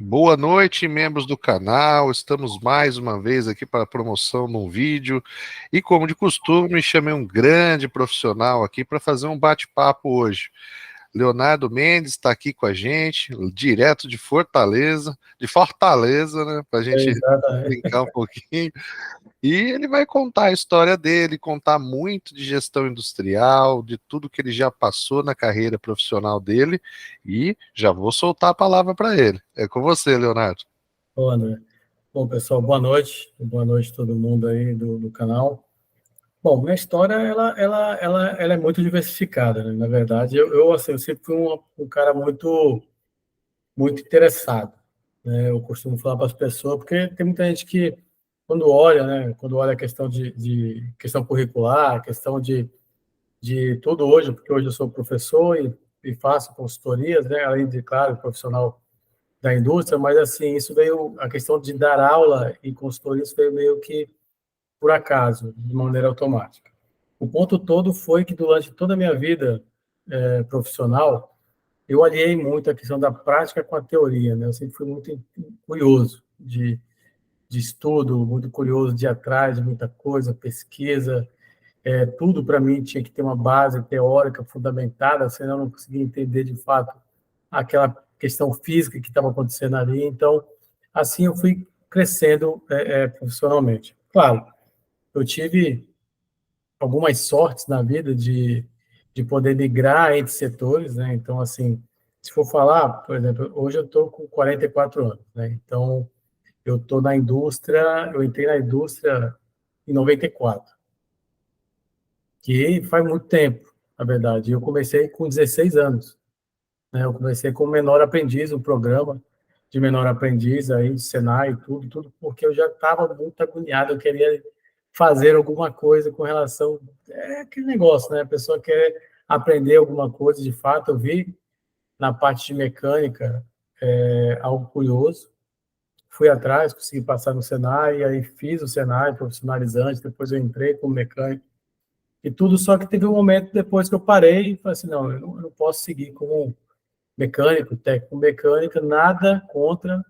Boa noite, membros do canal. Estamos mais uma vez aqui para a promoção de um vídeo. E como de costume, chamei um grande profissional aqui para fazer um bate-papo hoje. Leonardo Mendes está aqui com a gente, direto de Fortaleza, né? Para a gente Exatamente. brincar um pouquinho. E ele vai contar a história dele, contar muito de gestão industrial, de tudo que ele já passou na carreira profissional dele, e já vou soltar a palavra para ele. É com você, Leonardo. Bom, André. Bom, pessoal, boa noite. Boa noite a todo mundo aí do canal. Bom, minha história, ela é muito diversificada, né? Na verdade, assim, eu sempre fui um cara muito interessado, né? Eu costumo falar para as pessoas, porque tem muita gente que, quando olha, né? Quando olha a questão de questão curricular, questão de tudo hoje, porque hoje eu sou professor e faço consultorias, né? Além de, claro, profissional da indústria, mas assim, isso veio, a questão de dar aula e consultoria, isso veio meio que por acaso, de maneira automática. O ponto todo foi que durante toda a minha vida profissional, eu aliei muito a questão da prática com a teoria, né? Eu sempre fui muito curioso de estudo, muito curioso de ir atrás de muita coisa, pesquisa, tudo para mim tinha que ter uma base teórica fundamentada, senão eu não conseguia entender de fato aquela questão física que estava acontecendo ali. Então, assim eu fui crescendo profissionalmente. Claro, eu tive algumas sortes na vida de poder migrar entre setores, né? Então, assim, se for falar, por exemplo, hoje eu estou com 44 anos, né? Então, eu estou na indústria, eu entrei na indústria em 94, que faz muito tempo, na verdade. Eu comecei com 16 anos, né? Eu comecei como menor aprendiz, um programa de menor aprendiz aí, de Senai, tudo, porque eu já estava muito agoniado, eu queria fazer alguma coisa com relação. É aquele negócio, né? A pessoa quer aprender alguma coisa de fato. Eu vi na parte de mecânica algo curioso, fui atrás, consegui passar no Senai, aí fiz o Senai profissionalizante, depois eu entrei como mecânico e tudo, só que teve um momento depois que eu parei e falei assim, não, eu não posso seguir como mecânico, técnico mecânica, nada contra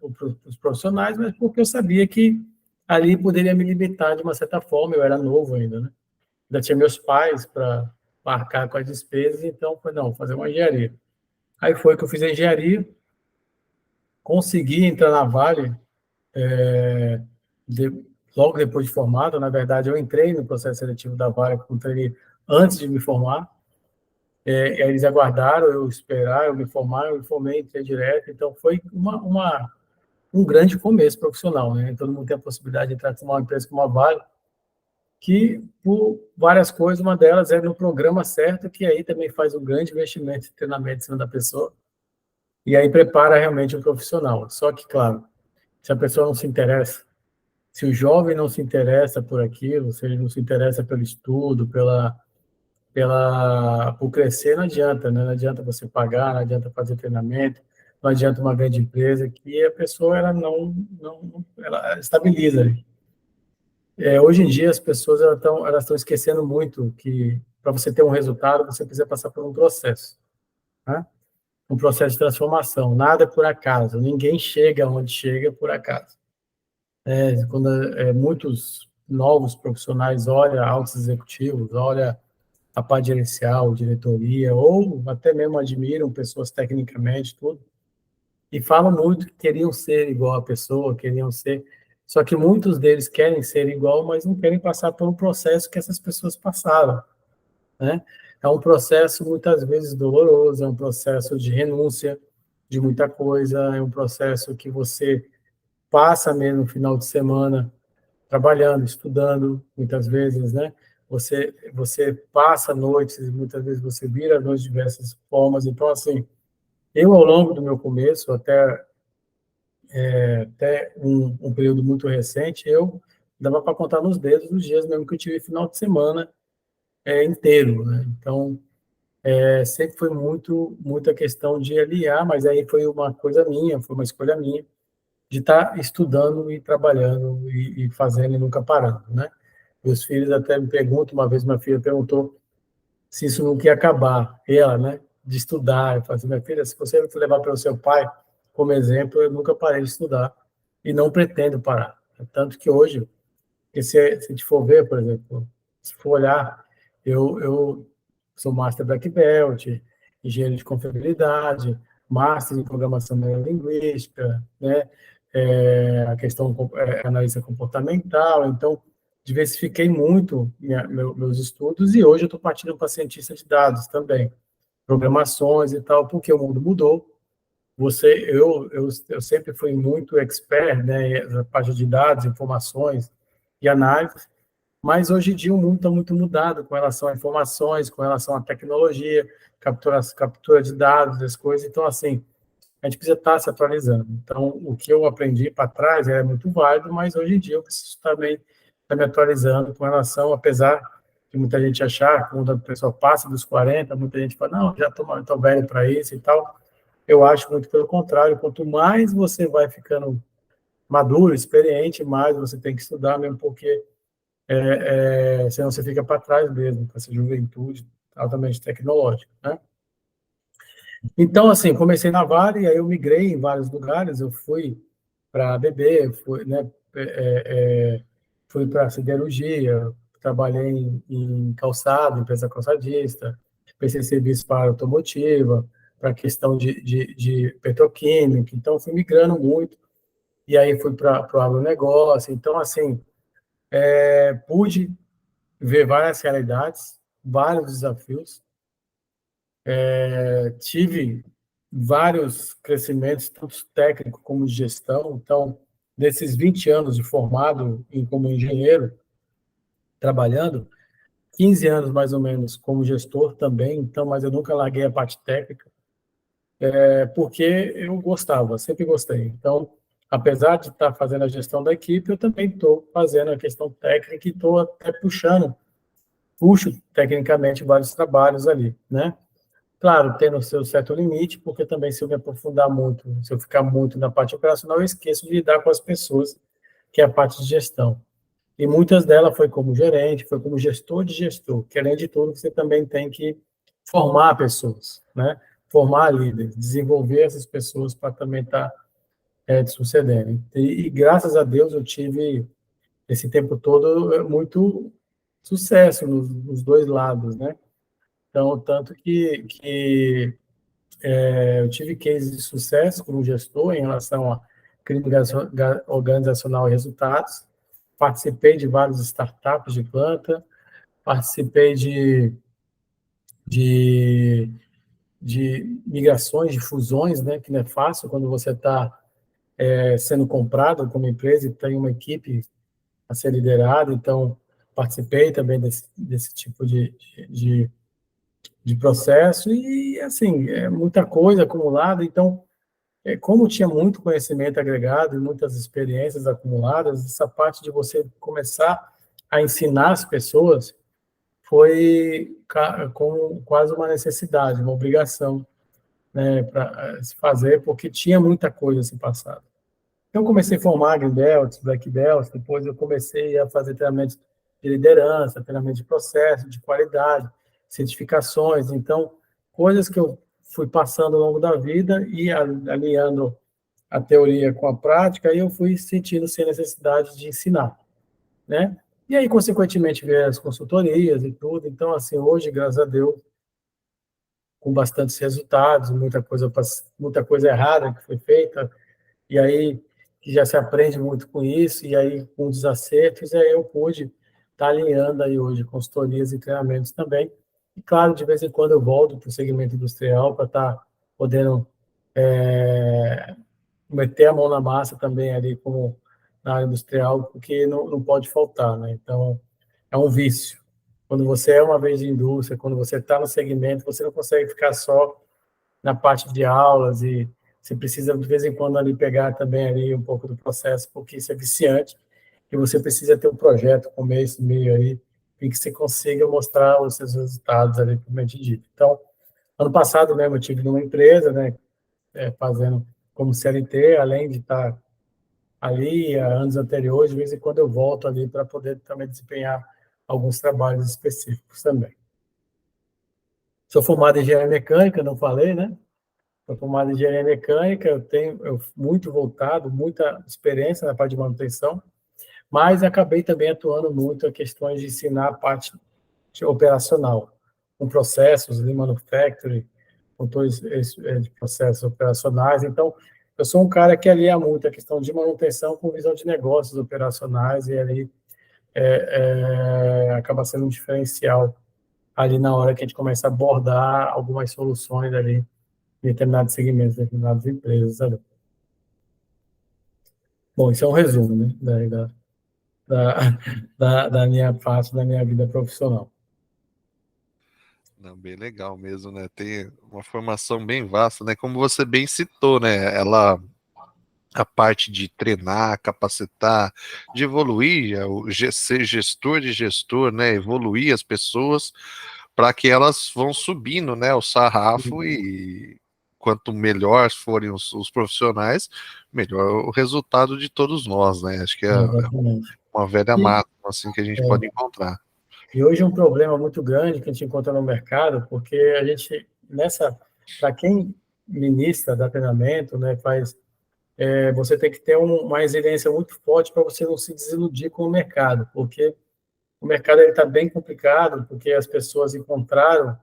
os profissionais, mas porque eu sabia que ali poderia me limitar de uma certa forma, eu era novo ainda, né? Ainda tinha meus pais para marcar com as despesas, então foi, não, fazer uma engenharia. Aí foi que eu fiz a engenharia, consegui entrar na Vale, de, logo depois de formado, na verdade eu entrei no processo seletivo da Vale, entrei antes de me formar, e aí eles aguardaram eu esperar, eu me formar, eu me formei, entrei direto, então foi um grande começo profissional, né? Todo mundo tem a possibilidade de entrar numa empresa como a Vale, que por várias coisas, uma delas é no programa certo, que aí também faz um grande investimento em treinamento em cima da pessoa, e aí prepara realmente o profissional. Só que, claro, se a pessoa não se interessa, se o jovem não se interessa por aquilo, se ele não se interessa pelo estudo, por crescer, não adianta, né? Não adianta você pagar, não adianta fazer treinamento, não adianta uma grande empresa que a pessoa ela não ela estabiliza. Hoje em dia as pessoas elas estão esquecendo muito que para você ter um resultado você precisa passar por um processo, né? Um processo de transformação. Nada é por acaso. Ninguém chega onde chega por acaso. Quando muitos novos profissionais olham altos executivos, olham a parte gerencial, diretoria, ou até mesmo admiram pessoas tecnicamente, tudo, e falam muito que queriam ser igual a pessoa, queriam ser. Só que muitos deles querem ser igual, mas não querem passar pelo processo que essas pessoas passaram, né? É um processo muitas vezes doloroso, é um processo de renúncia de muita coisa, é um processo que você passa mesmo no final de semana trabalhando, estudando, muitas vezes, né? Você passa noites, muitas vezes você vira a noite de diversas formas. Então, assim, eu, ao longo do meu começo, até um período muito recente, eu dava para contar nos dedos os dias mesmo que eu tive final de semana inteiro, né? Então, sempre foi muita questão de aliar, mas aí foi uma coisa minha, foi uma escolha minha, de estar estudando e trabalhando e fazendo e nunca parando, né? Meus filhos até me perguntam, uma vez minha filha perguntou se isso nunca ia acabar, ela, né, de estudar, eu falei assim, minha filha, se você levar para o seu pai, como exemplo, eu nunca parei de estudar e não pretendo parar. Tanto que hoje, porque se a gente for ver, por exemplo, se for olhar, eu sou Master Black Belt, engenheiro de confiabilidade, Master em programação neurolinguística, né? A questão analista comportamental. Então, diversifiquei muito meus estudos e hoje eu estou partindo para cientista de dados também, programações e tal, porque o mundo mudou. Eu sempre fui muito expert, né, na parte de dados, informações e análise, mas hoje em dia o mundo está muito mudado com relação a informações, com relação à tecnologia, captura de dados, as coisas. Então, assim, a gente precisa estar se atualizando. Então, o que eu aprendi para trás é muito válido, mas hoje em dia eu preciso também estar me atualizando com relação, apesar de muita gente achar, quando a pessoa passa dos 40, muita gente fala, não, já estou velho para isso e tal. Eu acho muito pelo contrário, quanto mais você vai ficando maduro, experiente, mais você tem que estudar mesmo, porque senão você fica para trás mesmo, com essa juventude altamente tecnológica, né? Então, assim, comecei na Vale, aí eu migrei em vários lugares, eu fui para BB, fui, né, fui para siderurgia, trabalhei em calçado, empresa calçadista, prestei serviço para automotiva, para questão de petroquímica, então fui migrando muito, e aí fui para o agronegócio, então, assim, pude ver várias realidades, vários desafios, tive vários crescimentos, tanto técnico como de gestão. Então, desses 20 anos de formado como engenheiro, trabalhando, 15 anos mais ou menos como gestor também, então, mas eu nunca larguei a parte técnica, porque eu gostava, sempre gostei. Então, apesar de estar fazendo a gestão da equipe, eu também estou fazendo a questão técnica e estou até puxo tecnicamente vários trabalhos ali, né? Claro, tendo o seu certo limite, porque também se eu me aprofundar muito, se eu ficar muito na parte operacional, eu esqueço de lidar com as pessoas, que é a parte de gestão. E muitas delas foi como gerente, foi como gestor de gestor, que além de tudo, você também tem que formar pessoas, né? Formar líderes, desenvolver essas pessoas para também estar sucedendo. E graças a Deus eu tive, esse tempo todo, muito sucesso nos dois lados, né? Então, tanto que eu tive cases de sucesso como gestor em relação a crime organizacional e resultados. Participei de várias startups de planta, participei de, de migrações, de fusões, né, que não é fácil quando você está sendo comprado como empresa e tem uma equipe a ser liderada. Então, participei também desse tipo de processo e, assim, é muita coisa acumulada. Então, como tinha muito conhecimento agregado e muitas experiências acumuladas, essa parte de você começar a ensinar as pessoas foi como quase uma necessidade, uma obrigação, né, para se fazer, porque tinha muita coisa a se passar. Então, eu comecei a formar Green Belts, Black Belts, depois eu comecei a fazer treinamentos de liderança, treinamento de processo, de qualidade, certificações. Então, coisas que eu fui passando ao longo da vida e alinhando a teoria com a prática, e eu fui sentindo sem necessidade de ensinar, né? E aí, consequentemente, veio as consultorias e tudo. Então, assim, hoje, graças a Deus, com bastantes resultados, muita coisa errada que foi feita, e aí que já se aprende muito com isso, e aí com desacertos, e aí eu pude estar alinhando aí hoje consultorias e treinamentos também. E claro, de vez em quando eu volto para o segmento industrial para estar podendo meter a mão na massa também ali como na área industrial, porque não pode faltar, né? Então, é um vício. Quando você é uma vez de indústria, quando você está no segmento, você não consegue ficar só na parte de aulas e você precisa, de vez em quando, ali pegar também ali um pouco do processo, porque isso é viciante e você precisa ter um projeto, começo, meio aí, em que você consiga mostrar os seus resultados ali, propriamente dito. Então, ano passado mesmo eu tive numa empresa, né, fazendo como CLT, além de estar ali há anos anteriores, de vez em quando eu volto ali para poder também desempenhar alguns trabalhos específicos também. Sou formado em engenharia mecânica, não falei, né? sou formado em engenharia mecânica, eu muito voltado, muita experiência na parte de manutenção, mas acabei também atuando muito em questões de ensinar a parte operacional, com processos, Lean Manufacturing, com todos esses processos operacionais. Então, eu sou um cara que alia muito a questão de manutenção com visão de negócios operacionais, e ali acaba sendo um diferencial ali na hora que a gente começa a abordar algumas soluções ali em determinados segmentos, determinadas empresas ali. Bom, isso é um resumo, né, da minha parte, da minha vida profissional. Não, bem legal mesmo, né? Tem uma formação bem vasta, né? Como você bem citou, né? A parte de treinar, capacitar, de evoluir, ser gestor de gestor, né? Evoluir as pessoas para que elas vão subindo, né? O sarrafo, e quanto melhor forem os profissionais, melhor o resultado de todos nós, né? Acho que é Exatamente. uma velha E, máxima assim que a gente pode encontrar. e hoje é um problema muito grande que a gente encontra no mercado, porque a gente, para quem ministra, dá treinamento, né, você tem que ter uma resiliência muito forte para você não se desiludir com o mercado, porque o mercado está bem complicado, porque as pessoas encontraram,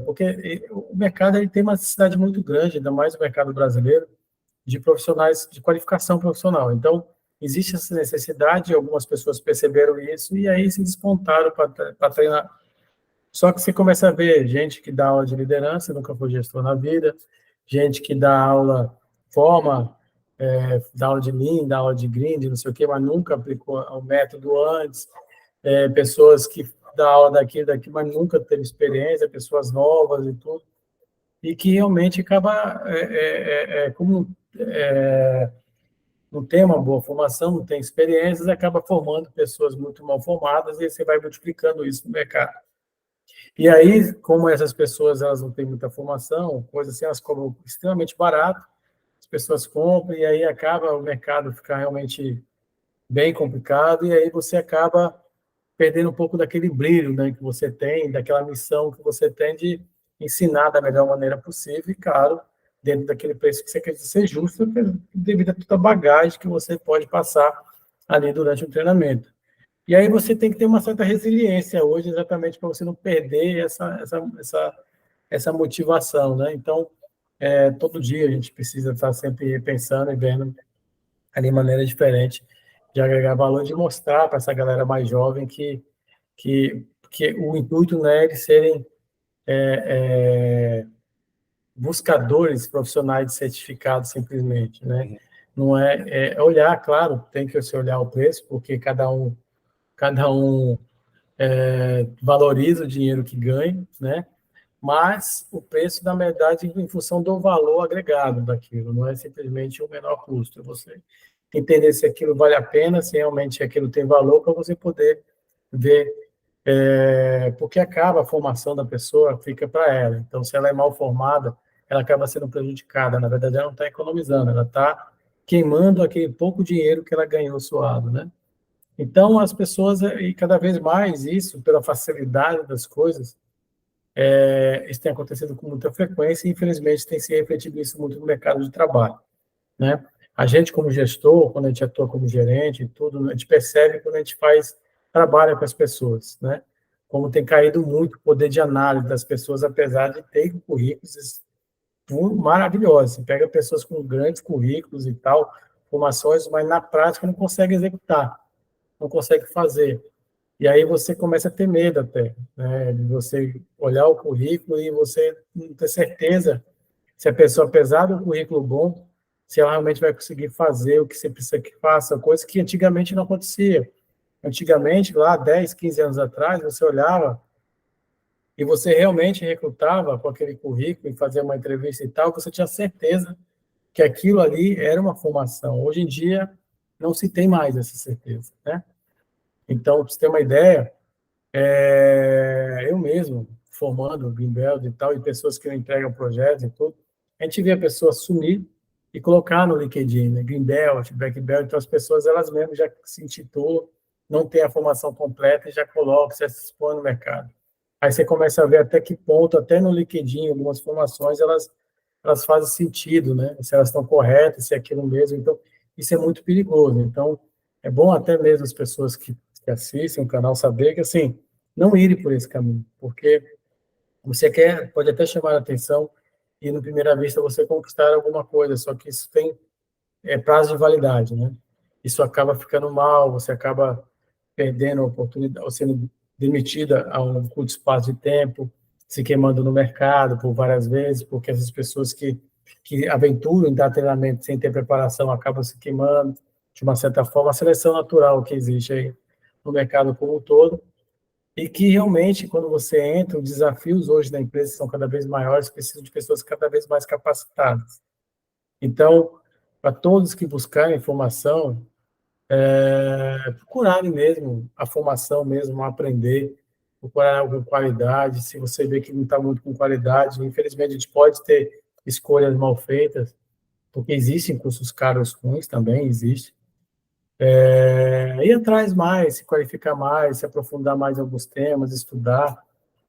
porque o mercado ele tem uma necessidade muito grande, ainda mais o mercado brasileiro, de profissionais de qualificação profissional. Então, existe essa necessidade, algumas pessoas perceberam isso e aí se despontaram para treinar. Só que você começa a ver gente que dá aula de liderança, nunca foi gestor na vida, gente que dá aula, dá aula de Lean, dá aula de Green, não sei o quê, mas nunca aplicou o método antes, pessoas que dão aula daqui, mas nunca teve experiência, pessoas novas e tudo, e que realmente acaba, como não tem uma boa formação, não tem experiências, acaba formando pessoas muito mal formadas e você vai multiplicando isso no mercado. E aí, como essas pessoas elas não têm muita formação, coisas assim, elas cobram extremamente barato, as pessoas compram e aí acaba o mercado ficar realmente bem complicado e aí você acaba perdendo um pouco daquele brilho, né, que você tem, daquela missão que você tem de ensinar da melhor maneira possível e, claro, dentro daquele preço que você quer ser justo, devido a toda a bagagem que você pode passar ali durante o treinamento. E aí você tem que ter uma certa resiliência hoje, exatamente para você não perder essa motivação, né? Então, todo dia a gente precisa estar sempre pensando e vendo ali maneira diferente de agregar valor, de mostrar para essa galera mais jovem que o intuito não é eles serem buscadores profissionais de certificado simplesmente, né? Não é olhar, claro, tem que se olhar o preço, porque cada um valoriza o dinheiro que ganha, né? Mas o preço, na verdade, em função do valor agregado daquilo, não é simplesmente o menor custo. É você entender se aquilo vale a pena, se realmente aquilo tem valor, para você poder ver, porque acaba a formação da pessoa, fica para ela. Então, se ela é mal formada, ela acaba sendo prejudicada. Na verdade, ela não está economizando, ela está queimando aquele pouco dinheiro que ela ganhou suado, né? Então, as pessoas, e cada vez mais isso, pela facilidade das coisas, isso tem acontecido com muita frequência e, infelizmente, tem se refletido isso muito no mercado de trabalho, né? A gente, como gestor, quando a gente atua como gerente e tudo, a gente percebe quando a gente trabalha com as pessoas, né? Como tem caído muito o poder de análise das pessoas, apesar de ter currículos maravilhosos. Você pega pessoas com grandes currículos e tal, formações, mas na prática não consegue executar, não consegue fazer. E aí você começa a ter medo até, né, de você olhar o currículo e você não ter certeza se a pessoa, apesar do currículo bom, se ela realmente vai conseguir fazer o que você precisa que faça, coisa que antigamente não acontecia. Antigamente, lá 10, 15 anos atrás, você olhava e você realmente recrutava com aquele currículo e fazia uma entrevista e tal, você tinha certeza que aquilo ali era uma formação. Hoje em dia, não se tem mais essa certeza, né? Então, para você ter uma ideia, eu mesmo, formando Greenbelt e tal, e pessoas que não entregam projetos e tudo, a gente vê a pessoa sumir e colocar no LinkedIn, né? Greenbelt, Black Belt, então as pessoas elas mesmas já se intitulam, não tem a formação completa e já colocam, já se expõe no mercado. Aí você começa a ver até que ponto, até no LinkedIn, algumas formações, elas elas fazem sentido, né? Se elas estão corretas, se é aquilo mesmo. Então, isso é muito perigoso. Então, é bom até mesmo as pessoas que assistem o canal saber que, assim, não irem por esse caminho, porque você quer, pode até chamar a atenção e, no primeira vista, você conquistar alguma coisa, só que isso tem prazo de validade, né? Isso acaba ficando mal, você acaba perdendo a oportunidade, ou sendo demitida a um curto espaço de tempo, se queimando no mercado por várias vezes, porque essas pessoas que aventuram em dar treinamento sem ter preparação acabam se queimando, de uma certa forma, a seleção natural que existe aí no mercado como um todo, e que realmente, quando você entra, os desafios hoje da empresa são cada vez maiores, precisam de pessoas cada vez mais capacitadas. Então, para todos que buscarem informação, procurarem mesmo a formação mesmo, aprender, procurar algo com qualidade. Se você vê que não está muito com qualidade, infelizmente a gente pode ter escolhas mal feitas, porque existem cursos caros ruins também, existe. Ir atrás mais, se qualificar mais, se aprofundar mais em alguns temas, estudar,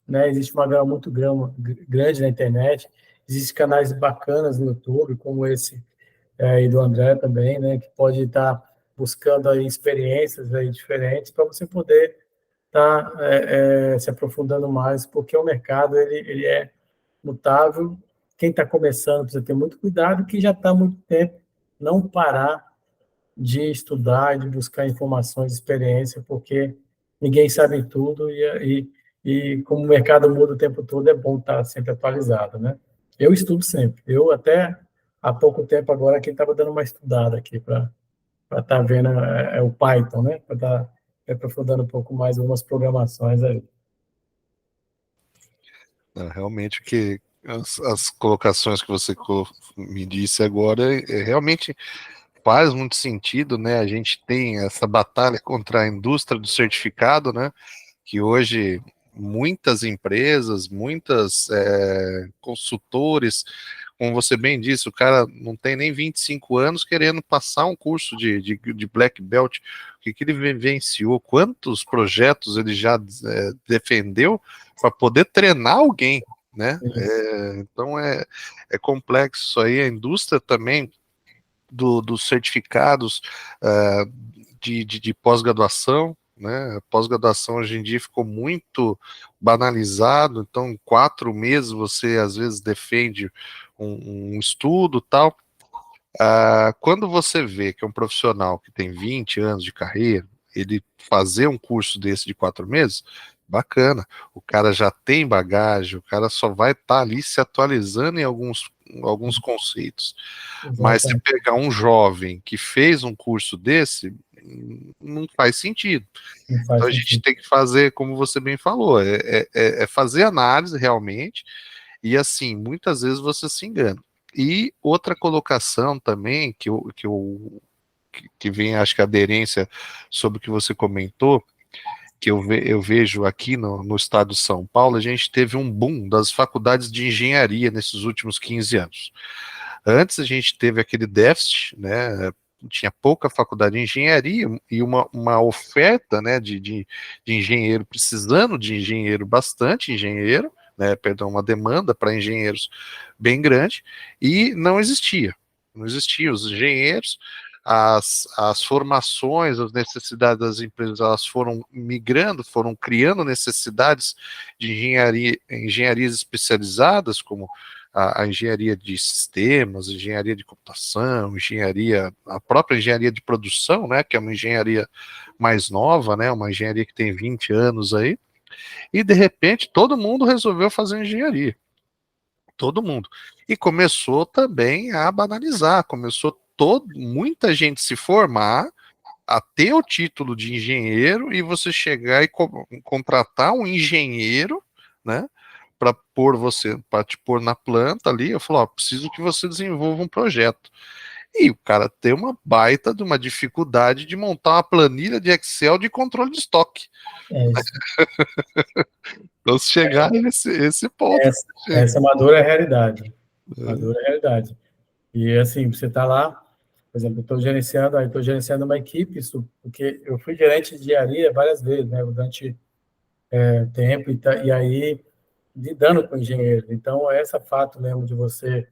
né? Existe uma gama muito grande na internet, existem canais bacanas no YouTube, como esse e do André também, né, que pode estar buscando aí experiências aí diferentes para você poder estar se aprofundando mais, porque o mercado ele é mutável. Quem está começando precisa ter muito cuidado, que já está há muito tempo, não parar de estudar e de buscar informações, experiência, porque ninguém sabe tudo e como o mercado muda o tempo todo, é bom estar sempre atualizado, né? Eu estudo sempre. Eu até há pouco tempo agora que estava dando uma estudada aqui para estar vendo o Python, né? Para estar aprofundando um pouco mais algumas programações aí. Realmente que as colocações que você me disse agora realmente faz muito sentido, né? A gente tem essa batalha contra a indústria do certificado, né? Que hoje muitas empresas, muitas consultores, como você bem disse, o cara não tem nem 25 anos querendo passar um curso de Black Belt, o que ele vivenciou, quantos projetos ele já defendeu para poder treinar alguém, né? Então é complexo isso aí, a indústria também dos certificados de pós-graduação, né? Pós-graduação hoje em dia ficou muito banalizado, então em 4 meses você às vezes defende um estudo tal. Quando você vê que é um profissional que tem 20 anos de carreira, ele fazer um curso desse de 4 meses, bacana, o cara já tem bagagem, o cara só vai estar ali se atualizando em alguns conceitos. Mas se Exatamente. pegar um jovem que fez um curso desse, não faz sentido. Não Então faz a gente sentido. tem que fazer, como você bem falou, é fazer análise realmente, e assim, muitas vezes você se engana. E outra colocação também, que vem, acho que a aderência sobre o que você comentou, que eu vejo aqui no estado de São Paulo, a gente teve um boom das faculdades de engenharia nesses últimos 15 anos. Antes a gente teve aquele déficit, né? Tinha pouca faculdade de engenharia e uma oferta, né, de engenheiro, precisando de engenheiro, bastante engenheiro, né, perdão, uma demanda para engenheiros bem grande, e não existia. Não existiam os engenheiros, as formações, as necessidades das empresas, elas foram migrando, foram criando necessidades de engenharias especializadas, como a engenharia de sistemas, engenharia de computação, a própria engenharia de produção, né, que é uma engenharia mais nova, né, uma engenharia que tem 20 anos aí, e de repente todo mundo resolveu fazer engenharia, todo mundo. E começou também a banalizar, começou muita gente se formar, a ter o título de engenheiro e você chegar e contratar um engenheiro, né, para te pôr na planta ali. Eu falo, ó, preciso que você desenvolva um projeto. E o cara tem uma baita de uma dificuldade de montar uma planilha de Excel de controle de estoque. É isso. Então, se chegar nesse esse ponto, chega. Essa é uma dura realidade. Uma dura realidade. E assim, você está lá, por exemplo, estou gerenciando uma equipe, isso, porque eu fui gerente de engenharia várias vezes, né, durante tempo, e aí lidando com engenheiros. Então, esse fato mesmo de você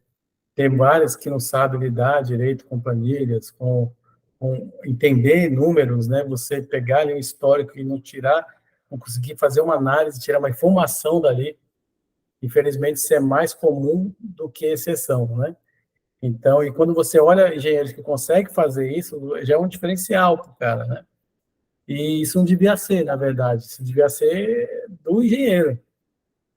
tem várias que não sabem lidar direito com planilhas, com entender números, né? Você pegar ali um histórico e não tirar, não conseguir fazer uma análise, tirar uma informação dali. Infelizmente, isso é mais comum do que exceção, né? Então, e quando você olha engenheiros que conseguem fazer isso, já é um diferencial para o cara, né? E isso não devia ser, na verdade, isso devia ser do engenheiro,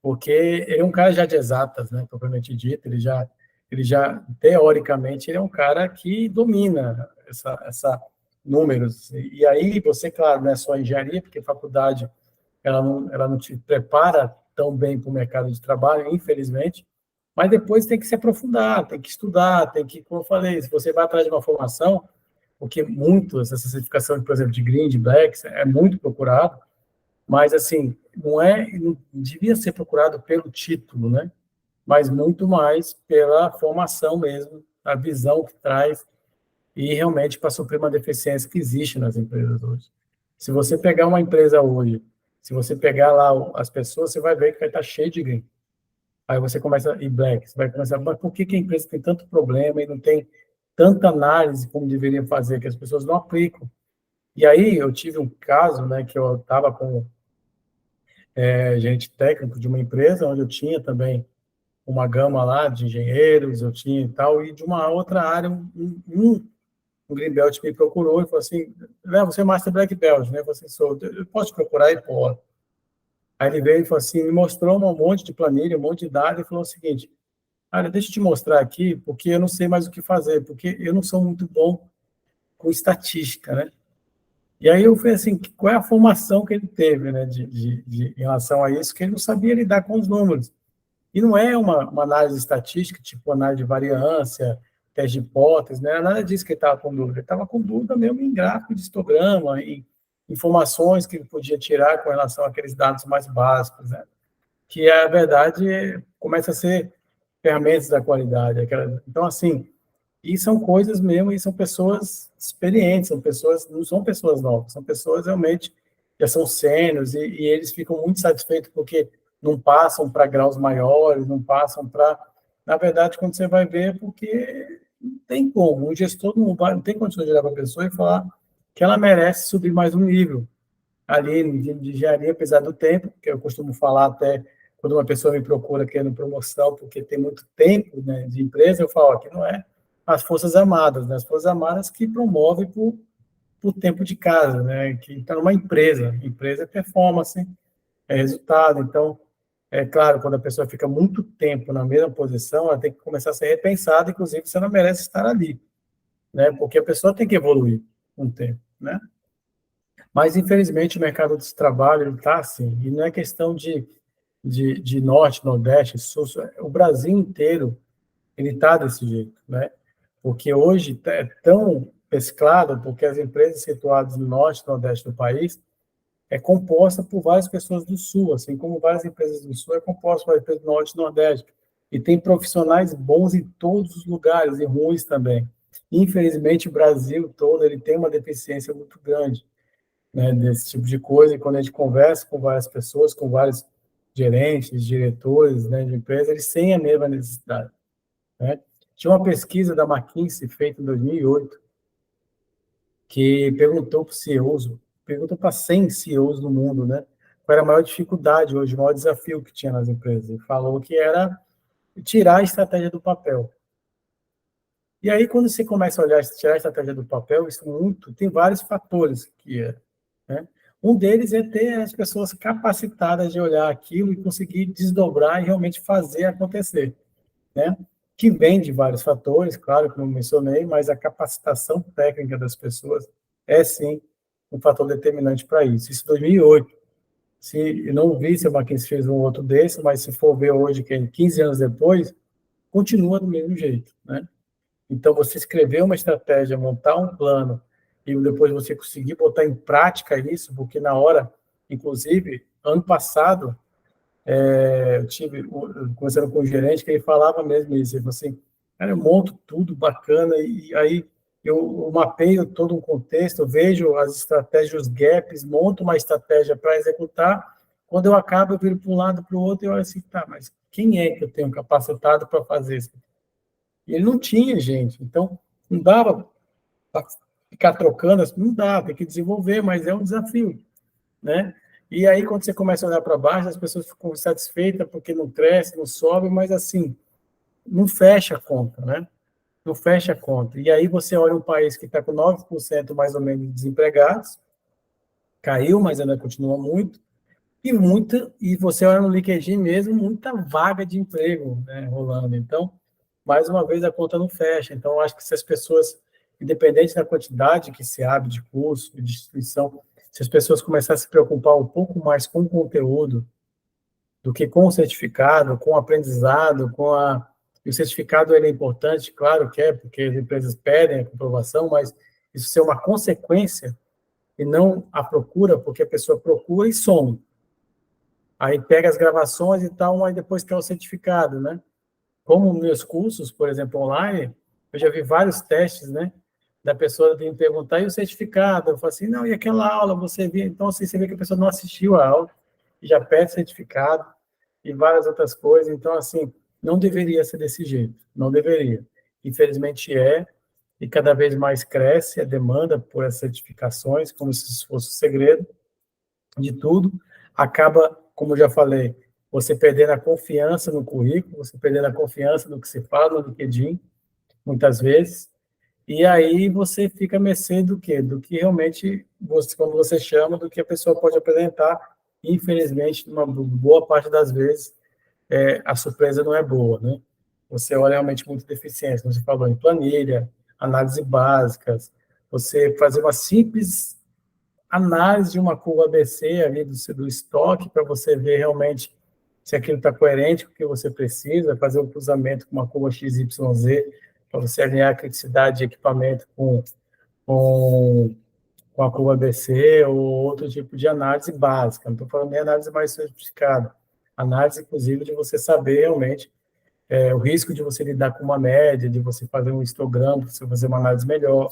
porque ele é um cara já de exatas, né, propriamente dito, ele já teoricamente, ele é um cara que domina essa números. E aí você, claro, não é só engenharia, porque a faculdade ela não te prepara tão bem para o mercado de trabalho, infelizmente, mas depois tem que se aprofundar, tem que estudar, tem que, como eu falei, se você vai atrás de uma formação, porque muito, essa certificação, por exemplo, de Green, de Black, é muito procurado, mas, assim, não devia ser procurado pelo título, né? Mas muito mais pela formação mesmo, a visão que traz, e realmente para suprir uma deficiência que existe nas empresas hoje. Se você pegar uma empresa hoje, se você pegar lá as pessoas, você vai ver que vai estar cheio de Green. Aí você começa, e Black, você vai começar, mas por que a empresa tem tanto problema e não tem tanta análise como deveria fazer, que as pessoas não aplicam? E aí eu tive um caso, né, que eu estava com gerente técnico de uma empresa, onde eu tinha também uma gama lá de engenheiros, eu tinha e tal, e de uma outra área, um Greenbelt me procurou e falou assim, Léo, você é Master Black Belt, né? Você sou, eu posso te procurar e pô. Aí ele veio e falou assim, me mostrou um monte de planilha, um monte de dados, e falou o seguinte, olha, deixa eu te mostrar aqui, porque eu não sei mais o que fazer, porque eu não sou muito bom com estatística, né? E aí eu falei assim, qual é a formação que ele teve, né, em relação a isso, que ele não sabia lidar com os números. E não é uma análise estatística, tipo análise de variância, teste de hipótese, né? Nada disso que ele estava com dúvida. Ele estava com dúvida mesmo em gráfico de histograma, em informações que ele podia tirar com relação àqueles dados mais básicos, né? Que, a verdade, começa a ser ferramentas da qualidade. Então, assim, e são coisas mesmo, e são pessoas experientes, são pessoas, não são pessoas novas, são pessoas realmente já são sêniores, e eles ficam muito satisfeitos porque não passam para graus maiores, não passam para... Na verdade, quando você vai ver, é porque não tem como, o gestor não tem condições de olhar para a pessoa e falar que ela merece subir mais um nível ali de engenharia, apesar do tempo, que eu costumo falar até quando uma pessoa me procura querendo promoção, porque tem muito tempo, né, de empresa, eu falo, que não é as Forças Armadas, né, as Forças Armadas que promovem por tempo de casa, né, que está numa empresa é performance, é resultado, então, é claro, quando a pessoa fica muito tempo na mesma posição, ela tem que começar a ser repensada, inclusive, você não merece estar ali, né, porque a pessoa tem que evoluir com o tempo, né. Mas, infelizmente, o mercado de trabalho está assim, e não é questão de norte, nordeste, sul, o Brasil inteiro ele está desse jeito, né? Porque hoje é tão mesclado, porque as empresas situadas no norte e nordeste do país é composta por várias pessoas do sul, assim como várias empresas do sul é composta por empresas do norte e nordeste. E tem profissionais bons em todos os lugares, e ruins também. Infelizmente, o Brasil todo ele tem uma deficiência muito grande, né, desse tipo de coisa, e quando a gente conversa com várias pessoas, com vários gerentes, diretores, né, de empresa, eles têm a mesma necessidade, né? Tinha uma pesquisa da McKinsey feita em 2008, que perguntou para CEOs, perguntou para 100 CEOs do mundo, né, qual era a maior dificuldade hoje, o maior desafio que tinha nas empresas, e falou que era tirar a estratégia do papel. E aí, quando você começa a olhar, tirar a estratégia do papel, tem vários fatores que é, né? Um deles é ter as pessoas capacitadas de olhar aquilo e conseguir desdobrar e realmente fazer acontecer, né? Que vem de vários fatores, claro, como eu mencionei, mas a capacitação técnica das pessoas é, sim, um fator determinante para isso. Isso em 2008. Se eu não vi se a McKinsey fez um outro desse, mas se for ver hoje, que é 15 anos depois, continua do mesmo jeito, né? Então, você escrever uma estratégia, montar um plano, e depois você conseguir botar em prática isso, porque na hora, inclusive, ano passado, eu tive, conversando com o gerente, que ele falava mesmo isso, ele falou assim, cara, eu monto tudo bacana, e aí eu mapeio todo um contexto, eu vejo as estratégias, os gaps, monto uma estratégia para executar, quando eu acabo, eu viro para um lado, para o outro, e eu olho assim, tá, mas quem é que eu tenho capacitado para fazer isso? E ele não tinha gente. Então, não dava para ficar trocando, não dá, tem que desenvolver, mas é um desafio, né? E aí, quando você começa a olhar para baixo, as pessoas ficam insatisfeitas porque não cresce, não sobe, mas assim, não fecha a conta, né? Não fecha a conta. E aí você olha um país que está com 9% mais ou menos de desempregados, caiu, mas ainda continua muito, e você olha no LinkedIn mesmo, muita vaga de emprego, né, rolando. Então, mais uma vez, a conta não fecha. Então, eu acho que se as pessoas, independente da quantidade que se abre de curso, de instituição, se as pessoas começarem a se preocupar um pouco mais com o conteúdo do que com o certificado, com o aprendizado, com a... E o certificado ele é importante, claro que é, porque as empresas pedem a comprovação, mas isso ser uma consequência e não a procura, porque a pessoa procura e some. Aí pega as gravações e tal, aí depois quer o certificado, né? Como meus cursos, por exemplo, online, eu já vi vários testes, né? Da pessoa vir me perguntar, e o certificado? Eu falo assim, não, e aquela aula, você viu? Então, assim, você vê que a pessoa não assistiu a aula, e já pede certificado, e várias outras coisas. Então, assim, não deveria ser desse jeito, não deveria. Infelizmente é, e cada vez mais cresce a demanda por essas certificações, como se isso fosse o segredo de tudo. Acaba, como eu já falei, você perdendo a confiança no currículo, você perdendo a confiança no que se fala no LinkedIn, muitas vezes, e aí você fica à mercê do quê? Do que realmente, você, quando você chama, do que a pessoa pode apresentar. Infelizmente, uma boa parte das vezes, a surpresa não é boa, né? Você olha realmente muito deficiência, como você falou, em planilha, análise básicas, você fazer uma simples análise de uma curva ABC ali do estoque, para você ver realmente se aquilo está coerente com o que você precisa, fazer um cruzamento com uma curva XYZ, para você alinhar a criticidade de equipamento com, com a curva ABC ou outro tipo de análise básica. Não estou falando nem análise mais sofisticada. Análise, inclusive, de você saber realmente o risco de você lidar com uma média, de você fazer um histograma, você fazer uma análise melhor,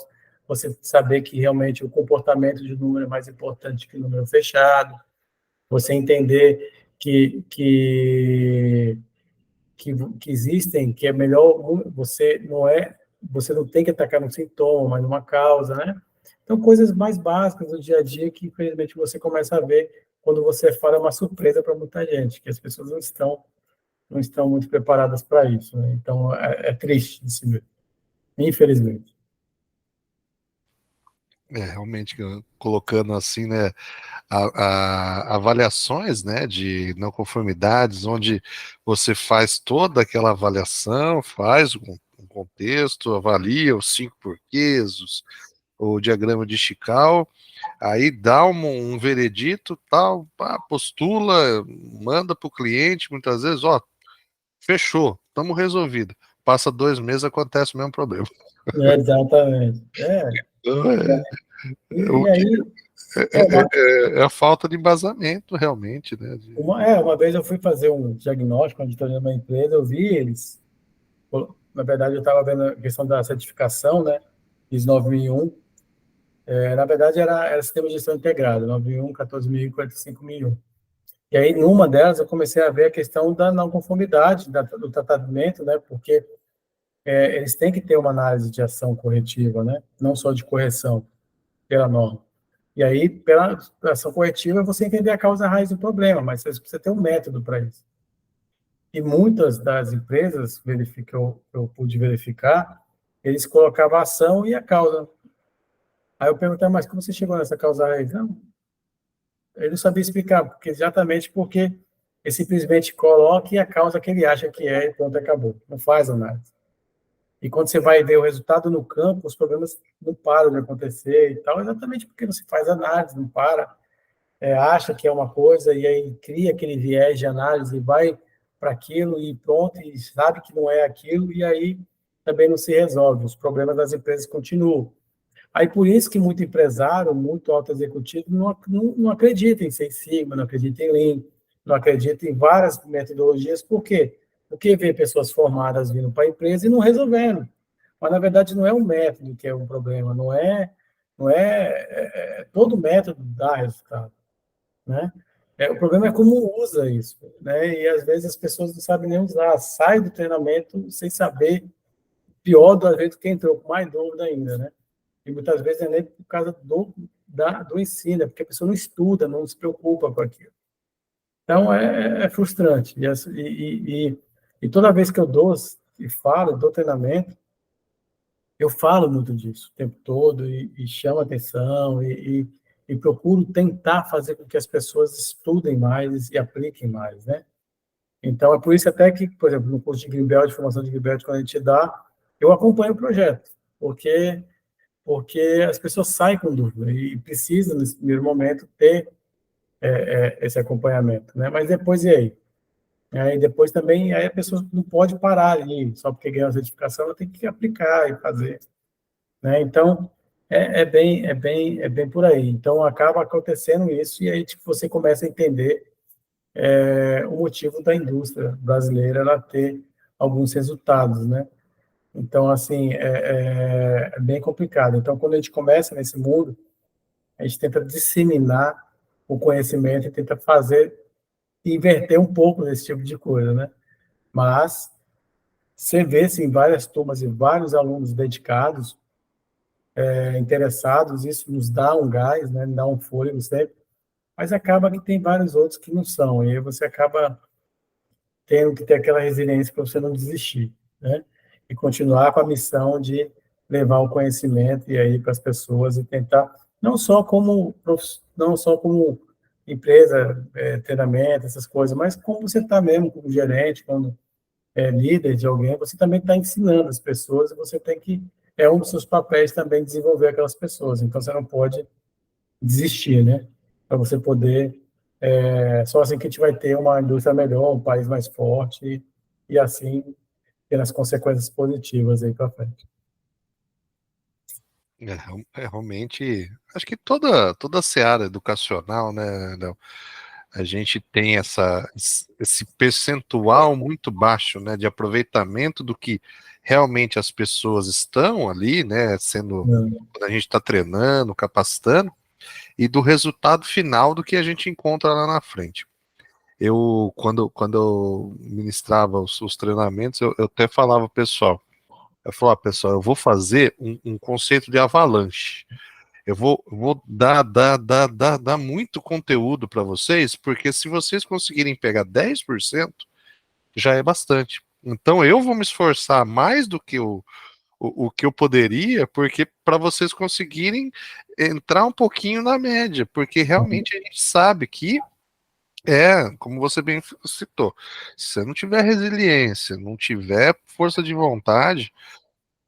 você saber que realmente o comportamento de número é mais importante que o número fechado, você entender que existem, que é melhor, você não tem que atacar no sintoma, mas numa causa, né? Então, coisas mais básicas do dia a dia que, infelizmente, você começa a ver quando você fala, é uma surpresa para muita gente, que as pessoas não estão muito preparadas para isso, né? Então, é triste de se ver, infelizmente. Realmente, colocando assim, né, avaliações, né, de não conformidades, onde você faz toda aquela avaliação, faz um contexto, avalia os cinco porquês, o diagrama de Chicago, aí dá um veredito, tal, pá, postula, manda para o cliente, muitas vezes, ó, fechou, estamos resolvido. Passa 2 meses, acontece o mesmo problema. Exatamente. Então, E aí, uma, é a falta de embasamento, realmente, né? uma vez eu fui fazer um diagnóstico, onde estou numa empresa, eu vi eles, na verdade, eu estava vendo a questão da certificação, né, ISO 9001, na verdade, era sistema de gestão integrado, 9001, 14000 e 45001. E aí, numa delas, eu comecei a ver a questão da não conformidade do tratamento, né, porque eles têm que ter uma análise de ação corretiva, né, não só de correção pela norma. E aí, pela ação corretiva, você entender a causa raiz do problema, mas você precisa ter um método para isso. E muitas das empresas, eu pude verificar, eles colocavam a ação e a causa. Aí eu perguntei, mas como você chegou nessa causa raiz? Não, ele não sabia explicar, exatamente porque ele simplesmente coloca e a causa que ele acha que é, e pronto, acabou. Não faz análise. E quando você vai ver o resultado no campo, os problemas não param de acontecer e tal, exatamente porque não se faz análise, não para, acha que é uma coisa e aí cria aquele viés de análise e vai para aquilo e pronto, e sabe que não é aquilo, e aí também não se resolve. Os problemas das empresas continuam. Aí por isso que muito empresário, muito alto executivo não acredita em Six Sigma, não acredita em Lean, não acredita em várias metodologias. Por quê? Porque vê pessoas formadas vindo para a empresa e não resolvendo. Mas, na verdade, não é o método que é um problema, todo método dá resultado, né? O problema é como usa isso, né? E às vezes as pessoas não sabem nem usar, sai do treinamento sem saber pior das vezes quem entrou com mais dúvida ainda, né? E muitas vezes é nem por causa do ensino, é porque a pessoa não estuda, não se preocupa com aquilo. Então, é frustrante. E toda vez que eu dou treinamento, eu falo muito disso o tempo todo e chamo atenção e procuro tentar fazer com que as pessoas estudem mais e apliquem mais, né? Então, é por isso até que, por exemplo, no curso de Greenbelt, de formação de Greenbelt, quando a gente dá, eu acompanho o projeto, porque as pessoas saem com dúvida e precisam, nesse primeiro momento, ter esse acompanhamento, né? Mas depois, e aí? Aí depois também, aí a pessoa não pode parar ali, só porque ganhou a certificação, ela tem que aplicar e fazer, né? Então, é bem por aí. Então, acaba acontecendo isso e aí tipo, você começa a entender o motivo da indústria brasileira ela ter alguns resultados, né? Então, assim, é bem complicado. Então, quando a gente começa nesse mundo, a gente tenta disseminar o conhecimento e tenta inverter um pouco nesse tipo de coisa, né? Mas você vê, assim, várias turmas e vários alunos dedicados, interessados, isso nos dá um gás, né? Dá um fôlego sempre, mas acaba que tem vários outros que não são, e aí você acaba tendo que ter aquela resiliência para você não desistir, né? E continuar com a missão de levar o conhecimento e aí para as pessoas e tentar não só como empresa, treinamento, essas coisas, mas como você está mesmo como gerente, como líder de alguém, você também está ensinando as pessoas e você tem que um dos seus papéis também desenvolver aquelas pessoas. Então você não pode desistir, né? Para você poder só assim que a gente vai ter uma indústria melhor, um país mais forte e assim ter as consequências positivas aí para frente. Realmente, acho que toda a seara educacional, né, Léo, a gente tem esse percentual muito baixo, né, de aproveitamento do que realmente as pessoas estão ali, né, sendo, quando a gente está treinando, capacitando, e do resultado final do que a gente encontra lá na frente. Quando eu ministrava os treinamentos, eu até falava ao pessoal, pessoal, eu vou fazer um conceito de avalanche. Eu vou dar muito conteúdo para vocês, porque se vocês conseguirem pegar 10%, já é bastante. Então eu vou me esforçar mais do que o que eu poderia, porque para vocês conseguirem entrar um pouquinho na média, porque realmente a gente sabe que como você bem citou, se você não tiver resiliência, não tiver força de vontade,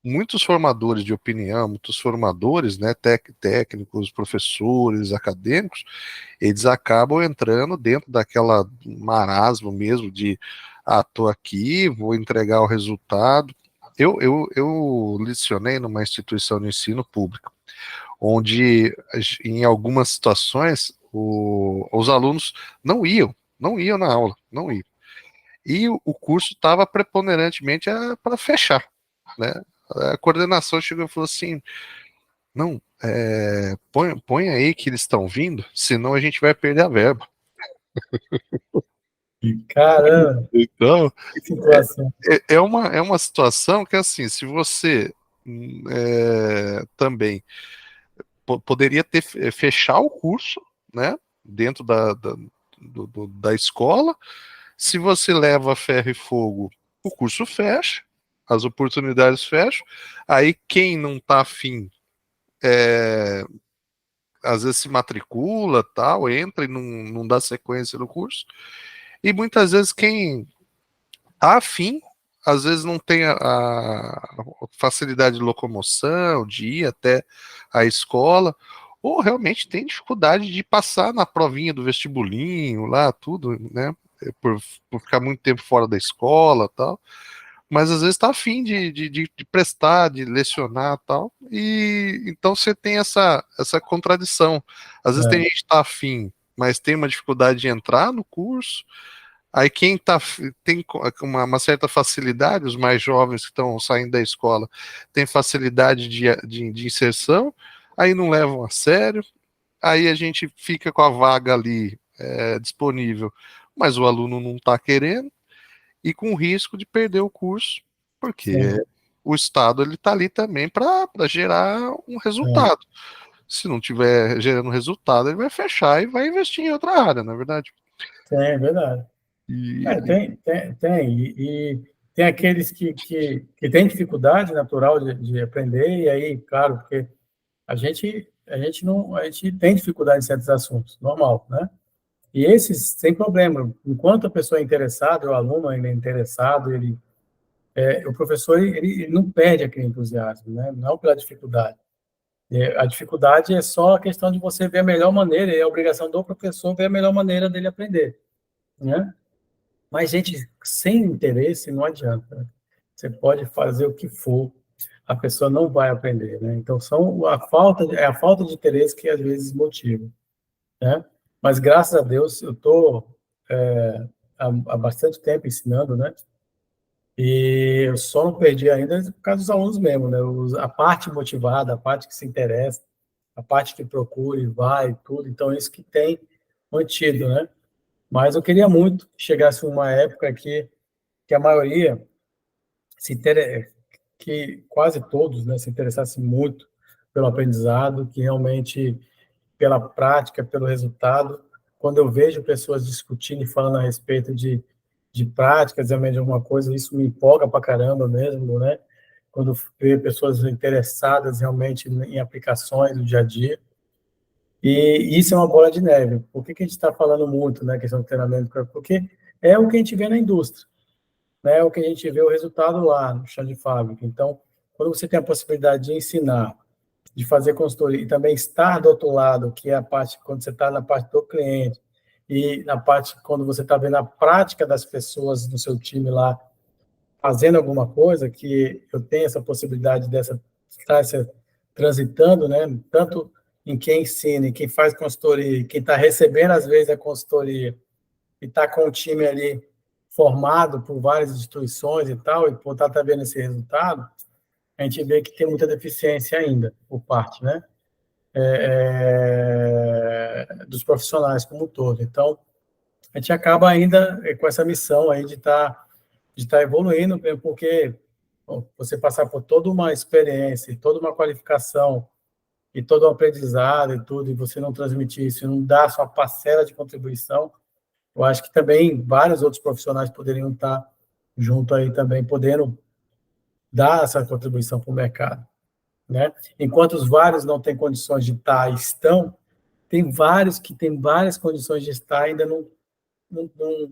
muitos formadores de opinião, muitos formadores, né, técnicos, professores, acadêmicos, eles acabam entrando dentro daquela marasmo mesmo de, tô aqui, vou entregar o resultado. Eu lecionei numa instituição de ensino público, onde em algumas situações os alunos não iam na aula, não iam. E o curso estava preponderantemente para fechar, né? A coordenação chegou e falou assim: não, põe aí que eles estão vindo, senão a gente vai perder a verba. Caramba, Então, que situação. é uma situação que, assim, se você também poderia fechar o curso, né, dentro da escola, se você leva ferro e fogo, o curso fecha, as oportunidades fecham, aí quem não está afim às vezes se matricula, tal, entra e não dá sequência no curso. E muitas vezes quem tá afim, às vezes não tem a facilidade de locomoção, de ir até a escola, ou realmente tem dificuldade de passar na provinha do vestibulinho, lá, tudo, né? Por ficar muito tempo fora da escola, tal, mas às vezes está afim de prestar, de lecionar tal, e então você tem essa contradição. Às vezes tem gente que está afim, mas tem uma dificuldade de entrar no curso, aí quem tem uma certa facilidade, os mais jovens que estão saindo da escola, tem facilidade de inserção, aí não levam a sério, aí a gente fica com a vaga ali disponível, mas o aluno não está querendo, e com risco de perder o curso, porque Sim. o Estado ele está ali também para gerar um resultado. Se não tiver gerando resultado, ele vai fechar e vai investir em outra área, não é verdade? É verdade. E, Tem. Tem aqueles que têm dificuldade natural de aprender, e aí, claro, porque a gente tem dificuldade em certos assuntos, normal, né? E esses, sem problema, enquanto a pessoa é interessada, o aluno ainda é interessado, o professor ele não perde aquele entusiasmo, né? Não pela dificuldade. A dificuldade é só a questão de você ver a melhor maneira, e é a obrigação do professor ver a melhor maneira dele aprender, né? Mas, gente, sem interesse não adianta, né? Você pode fazer o que for, a pessoa não vai aprender, né? Então, é a falta de interesse que às vezes motiva, né? Mas, graças a Deus, eu estou há bastante tempo ensinando, né? E eu só não perdi ainda por causa dos alunos mesmo, né? A parte motivada, a parte que se interessa, a parte que procura e vai, tudo. Então, isso que tem mantido, né? Mas eu queria muito que chegasse uma época que a maioria que quase todos, né, se interessassem muito pelo aprendizado, que realmente pela prática, pelo resultado. Quando eu vejo pessoas discutindo e falando a respeito de prática, desenvolvimento de alguma coisa, isso me empolga pra caramba mesmo, né? Quando vejo pessoas interessadas realmente em aplicações do dia a dia. E isso é uma bola de neve. Por que a gente está falando muito, né, questão do treinamento? Porque é o que a gente vê na indústria, né? É o que a gente vê o resultado lá no chão de fábrica. Então, quando você tem a possibilidade de ensinar, de fazer consultoria e também estar do outro lado, que é a parte quando você está na parte do cliente e na parte quando você está vendo a prática das pessoas no seu time lá fazendo alguma coisa, que eu tenho essa possibilidade dessa estar transitando, né? Tanto em quem ensina, em quem faz consultoria, quem está recebendo às vezes a consultoria e está com o time ali formado por várias instituições e tal, e por estar tá vendo esse resultado, a gente vê que tem muita deficiência ainda por parte, né? Dos profissionais como um todo. Então, a gente acaba ainda com essa missão aí de estar evoluindo, porque bom, você passar por toda uma experiência, toda uma qualificação e todo um aprendizado e tudo, e você não transmitir isso, não dar a sua parcela de contribuição, eu acho que também vários outros profissionais poderiam estar junto aí também, podendo dar essa contribuição para o mercado, né? Enquanto os vários não têm condições de estar, estão, tem vários que têm várias condições de estar ainda não, não,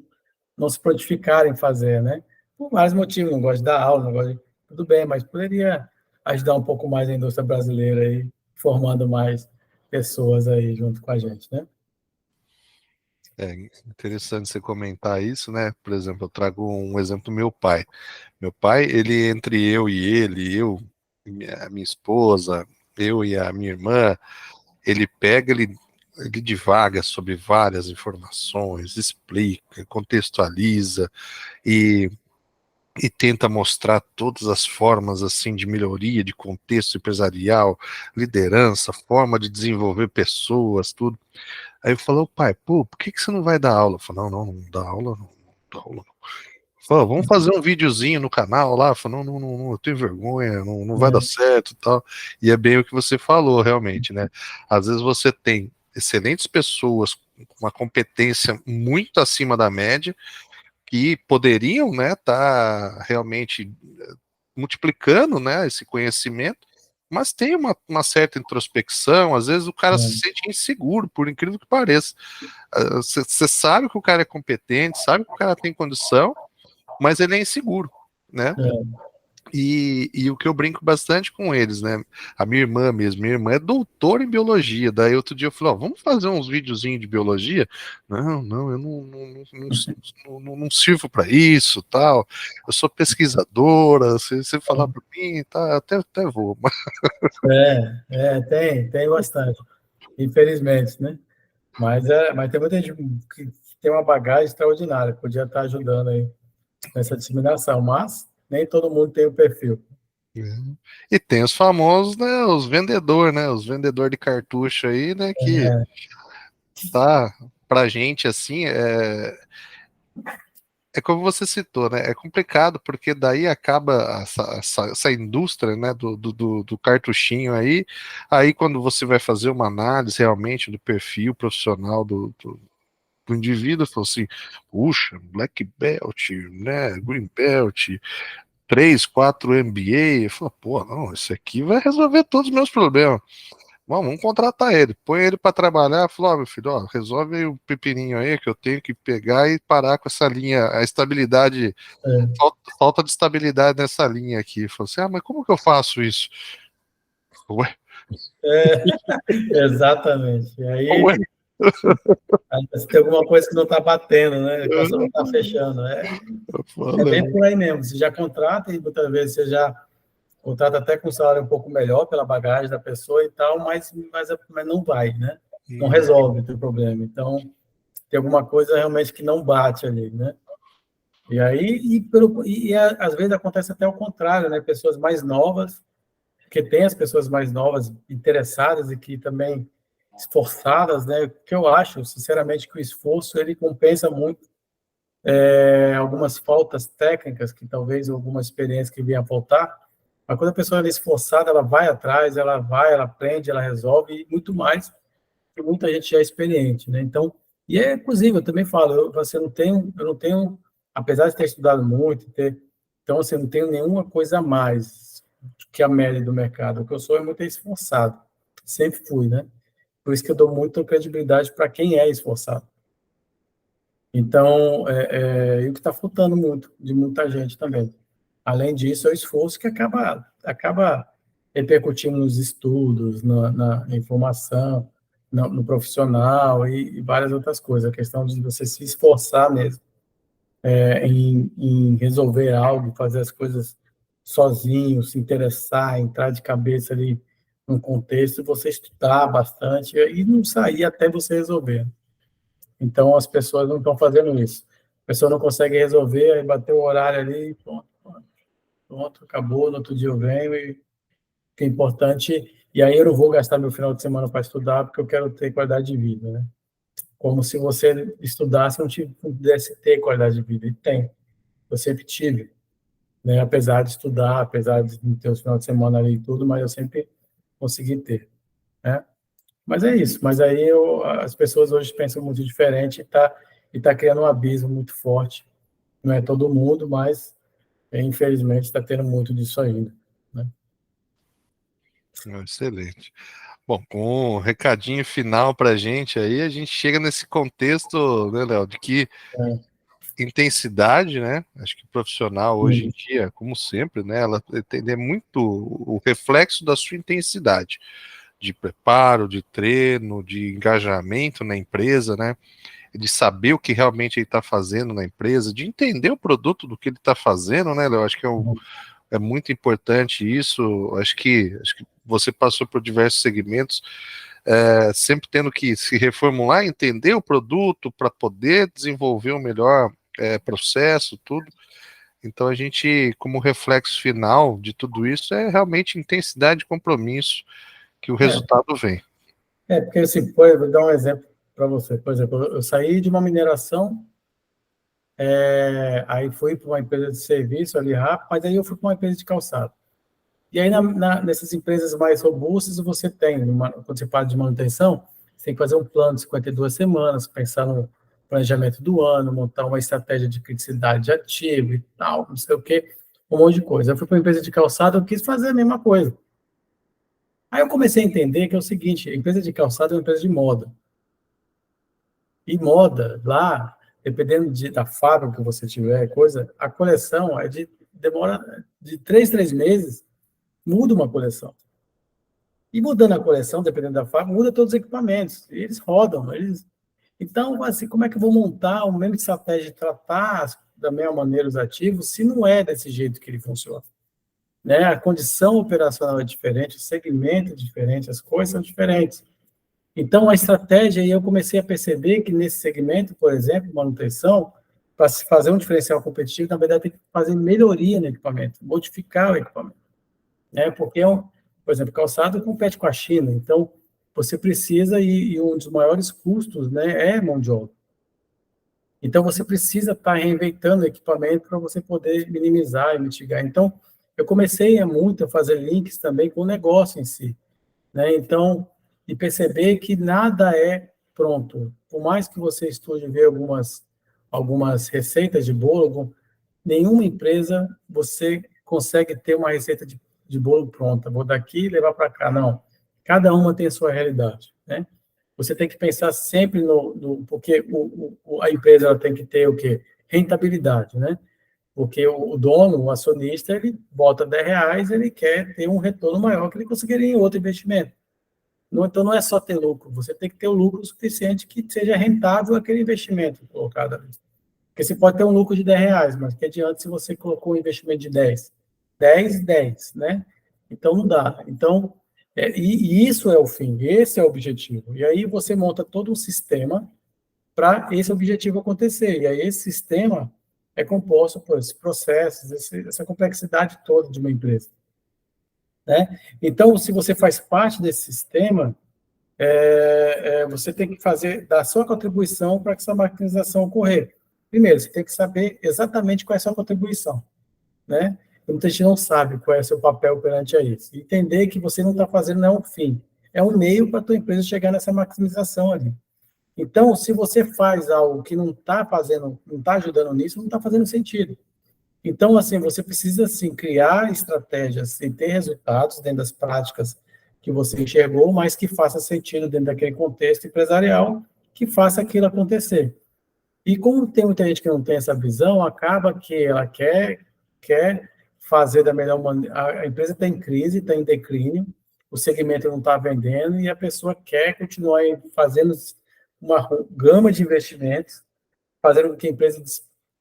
não se prontificarem em fazer, né? Por vários motivos, não gosto de dar aula, não gosto de... Tudo bem, mas poderia ajudar um pouco mais a indústria brasileira aí, formando mais pessoas aí junto com a gente, né? é interessante você comentar isso, né? Por exemplo, eu trago um exemplo do meu pai. Meu pai, ele entre eu e ele, eu, a minha esposa, eu e a minha irmã, ele pega, ele divaga sobre várias informações, explica, contextualiza e, e tenta mostrar todas as formas assim de melhoria de contexto empresarial, liderança, forma de desenvolver pessoas, tudo. Aí eu falo, pai, pô, por que você não vai dar aula? Eu falo, não dá aula, não dá aula. Falou, vamos fazer um videozinho no canal lá. Falou, não, eu tenho vergonha, não vai dar É, certo e tal. E é bem o que você falou, realmente, né? Às vezes você tem excelentes pessoas com uma competência muito acima da média que poderiam, né, tá realmente multiplicando, né, esse conhecimento, mas tem uma certa introspecção, às vezes o cara se é, sente inseguro, por incrível que pareça. Você sabe que o cara é competente, sabe que o cara tem condição, mas ele é inseguro, né? é, E o que eu brinco bastante com eles, né? A minha irmã mesmo, minha irmã é doutora em biologia. Daí outro dia eu falei, ó, vamos fazer uns videozinhos de biologia? Não, eu não sirvo para isso, tal. Eu sou pesquisadora, se você falar para mim, tá, até vou. tem bastante, infelizmente, né? Mas tem muita gente que tem uma bagagem extraordinária, podia estar ajudando aí nessa disseminação, mas nem todo mundo tem o perfil. E tem os famosos, né, os vendedores, né, os vendedores de cartucho aí, né, que tá pra gente assim, é como você citou, né? É complicado porque daí acaba essa indústria, né, do cartuchinho aí quando você vai fazer uma análise realmente do perfil profissional do indivíduo, falou assim, puxa, Black Belt, né, Green Belt, 3, 4 MBA, eu falo, pô, não, esse aqui vai resolver todos os meus problemas. Vamos contratar ele, põe ele para trabalhar. Falou, ó, meu filho, ó, resolve aí o pepininho aí que eu tenho que pegar e parar com essa linha, a estabilidade, É, falta de estabilidade nessa linha aqui. Falou assim, ah, mas como que eu faço isso? Ué, é, exatamente. E ué, aí se tem alguma coisa que não está batendo, né? A equação não está fechando. eu É falei, bem por aí mesmo. Você já contrata e muitas vezes você já contrata até com um salário um pouco melhor pela bagagem da pessoa e tal, mas não vai, né? Não resolve o teu problema. Então, tem alguma coisa realmente que não bate ali, né? E aí, às vezes acontece até o contrário, né? Pessoas mais novas, porque tem as pessoas mais novas interessadas e que também esforçadas, né? Que eu acho, sinceramente, que o esforço ele compensa muito algumas faltas técnicas que talvez alguma experiência que venha a faltar. Mas quando a pessoa é esforçada, ela vai atrás, ela vai, ela aprende, ela resolve e muito mais que muita gente já é experiente, né? Então, e é inclusive eu também falo, eu não tenho, apesar de ter estudado muito, então assim, eu não tenho nenhuma coisa a mais que a média do mercado. O que eu sou é muito esforçado, sempre fui, né? Por isso que eu dou muita credibilidade para quem é esforçado. Então, e o que está faltando muito de muita gente também. Além disso, é o esforço que acaba repercutindo nos estudos, na informação, no profissional e várias outras coisas. A questão de você se esforçar mesmo em resolver algo, fazer as coisas sozinho, se interessar, entrar de cabeça ali num contexto, você estudar bastante e não sair até você resolver. Então, as pessoas não estão fazendo isso. A pessoa não consegue resolver, aí bateu o horário ali, pronto, acabou, no outro dia eu venho e que é importante. E aí eu não vou gastar meu final de semana para estudar, porque eu quero ter qualidade de vida, né? Como se você estudasse e não pudesse ter qualidade de vida. E tem. Eu sempre tive, né? Apesar de estudar, apesar de não ter os final de semana ali e tudo, mas eu sempre consegui ter, né? Mas é isso. Mas aí as pessoas hoje pensam muito diferente e tá criando um abismo muito forte. Não é todo mundo, mas infelizmente está tendo muito disso ainda, né? excelente. Bom, com um recadinho final para a gente aí, a gente chega nesse contexto, né, Léo, de que É, intensidade, né? Acho que o profissional hoje em sim, dia, como sempre, né? Ela é muito o reflexo da sua intensidade de preparo, de treino, de engajamento na empresa, né? De saber o que realmente ele está fazendo na empresa, de entender o produto do que ele está fazendo, né, Léo? Acho que é muito importante isso. Acho que você passou por diversos segmentos, sempre tendo que se reformular, entender o produto para poder desenvolver o melhor processo, tudo. Então a gente, como reflexo final de tudo isso, é realmente intensidade e compromisso que o é, resultado vem. porque assim, vou dar um exemplo para você. Por exemplo, eu saí de uma mineração, aí fui para uma empresa de serviço ali rápido, mas aí eu fui para uma empresa de calçado. E aí, nessas empresas mais robustas, você tem, quando você fala de manutenção, você tem que fazer um plano de 52 semanas, pensar no planejamento do ano, montar uma estratégia de criticidade de ativo e tal, não sei o quê, um monte de coisa. Eu fui para uma empresa de calçado, eu quis fazer a mesma coisa. Aí eu comecei a entender que é o seguinte, a empresa de calçado é uma empresa de moda. E moda, lá, dependendo da fábrica que você tiver, coisa, a coleção demora de 3 meses, muda uma coleção. E mudando a coleção, dependendo da fábrica, muda todos os equipamentos. Eles rodam. Então, assim, como é que eu vou montar uma mesma estratégia de tratar da mesma maneira os ativos se não é desse jeito que ele funciona? Né? A condição operacional é diferente, o segmento é diferente, as coisas são diferentes. Então, a estratégia, e eu comecei a perceber que nesse segmento, por exemplo, manutenção, para se fazer um diferencial competitivo, na verdade, tem que fazer melhoria no equipamento, modificar o equipamento, né? Porque, por exemplo, calçado compete com a China, então você precisa, e um dos maiores custos, né, é mão de obra. Então, você precisa estar reinventando o equipamento para você poder minimizar e mitigar. Então, eu comecei muito a fazer links também com o negócio em si, né? Então, e perceber que nada é pronto. Por mais que você estude ver algumas receitas de bolo, nenhuma empresa você consegue ter uma receita de bolo pronta. Vou daqui e levar para cá. Não. Cada uma tem a sua realidade, né? Você tem que pensar sempre porque a empresa ela tem que ter o quê? Rentabilidade, né? Porque o dono, o acionista, ele bota R$ 10, ele quer ter um retorno maior que ele conseguiria em outro investimento. Então, não é só ter lucro, você tem que ter o lucro suficiente que seja rentável aquele investimento colocado ali. Porque você pode ter um lucro de R$ 10, mas que adianta se você colocou um investimento de 10? 10, 10, né? Então, não dá. Então, e isso é o fim, esse é o objetivo. E aí você monta todo um sistema para esse objetivo acontecer. E aí esse sistema é composto por esses processos, essa complexidade toda de uma empresa, né? Então, se você faz parte desse sistema, você tem que dar a sua contribuição para que essa maquinização ocorrer. Primeiro, você tem que saber exatamente qual é a sua contribuição, né? Muita gente não sabe qual é o seu papel perante a isso. Entender que você não está fazendo não é um fim, é um meio para a tua empresa chegar nessa maximização ali. Então, se você faz algo que não está fazendo, não está ajudando nisso, não está fazendo sentido. Então, assim, você precisa, assim, criar estratégias e ter resultados dentro das práticas que você enxergou, mas que faça sentido dentro daquele contexto empresarial, que faça aquilo acontecer. E como tem muita gente que não tem essa visão, acaba que ela quer fazer da melhor maneira. A empresa está em crise, está em declínio, o segmento não está vendendo e a pessoa quer continuar fazendo uma gama de investimentos, fazendo com que a empresa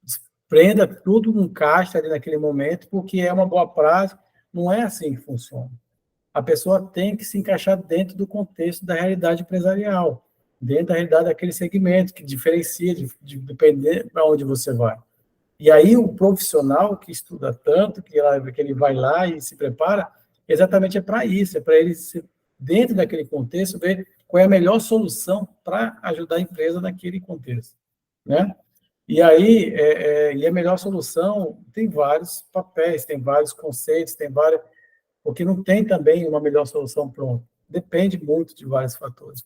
desprenda tudo um caixa ali naquele momento, porque é uma boa prática. Não é assim que funciona. A pessoa tem que se encaixar dentro do contexto da realidade empresarial, dentro da realidade daquele segmento, que diferencia de depender para onde você vai. E aí o profissional que estuda tanto, que ele vai lá e se prepara, exatamente é para isso, é para ele, dentro daquele contexto, ver qual é a melhor solução para ajudar a empresa naquele contexto, né? E aí, e a melhor solução tem vários papéis, tem vários conceitos, tem vários, porque não tem também uma melhor solução pronta. Depende muito de vários fatores.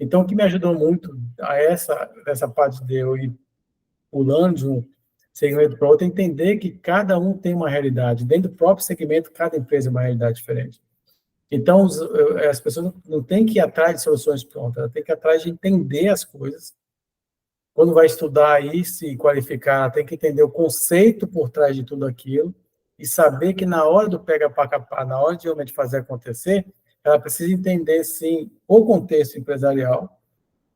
Então, o que me ajudou muito a essa parte de eu ir pulando de um segmento para outro é entender que cada um tem uma realidade. Dentro do próprio segmento, cada empresa é uma realidade diferente. Então, as pessoas não têm que ir atrás de soluções prontas, elas têm que ir atrás de entender as coisas. Quando vai estudar e se qualificar, tem que entender o conceito por trás de tudo aquilo e saber que na hora do pega para capar, na hora de realmente fazer acontecer, ela precisa entender, sim, o contexto empresarial,